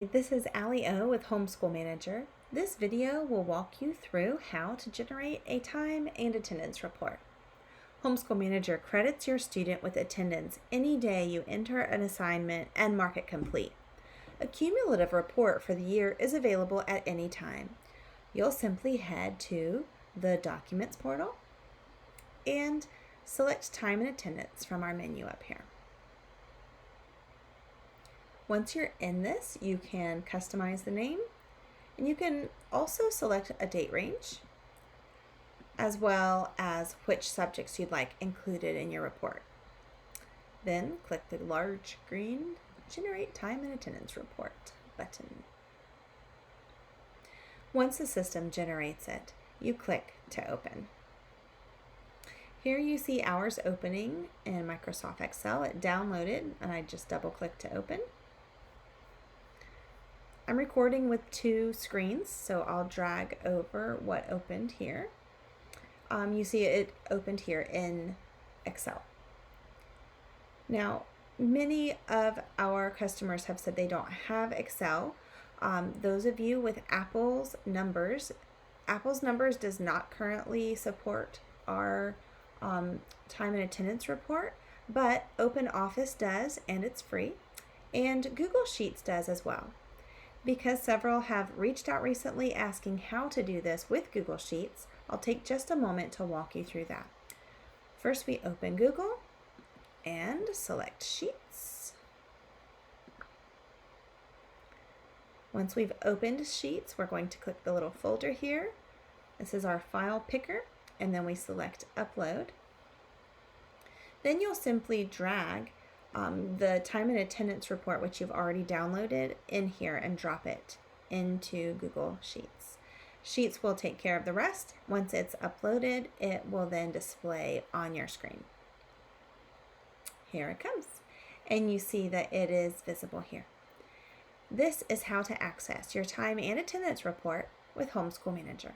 This is Allie O with Homeschool Manager. This video will walk you through how to generate a time and attendance report. Homeschool Manager credits your student with attendance any day you enter an assignment and mark it complete. A cumulative report for the year is available at any time. You'll simply head to the Documents portal and select Time and Attendance from our menu up here. Once you're in this, you can customize the name, and you can also select a date range, as well as which subjects you'd like included in your report. Then click the large green Generate Time and Attendance Report button. Once the system generates it, you click to open. Here you see hours opening in Microsoft Excel. It downloaded, and I just double click to open. I'm recording with two screens, so I'll drag over what opened here. You see it opened here in Excel. Now, many of our customers have said they don't have Excel. Those of you with Apple's Numbers does not currently support our time and attendance report, but OpenOffice does, and it's free, and Google Sheets does as well. Because several have reached out recently asking how to do this with Google Sheets, I'll take just a moment to walk you through that. First, we open Google and select Sheets. Once we've opened Sheets, we're going to click the little folder here. This is our file picker, and then we select Upload. Then you'll simply drag the time and attendance report, which you've already downloaded, in here and drop it into Google Sheets. Sheets will take care of the rest. Once it's uploaded, it will then display on your screen. Here it comes, and you see that it is visible here. This is how to access your time and attendance report with Homeschool Manager.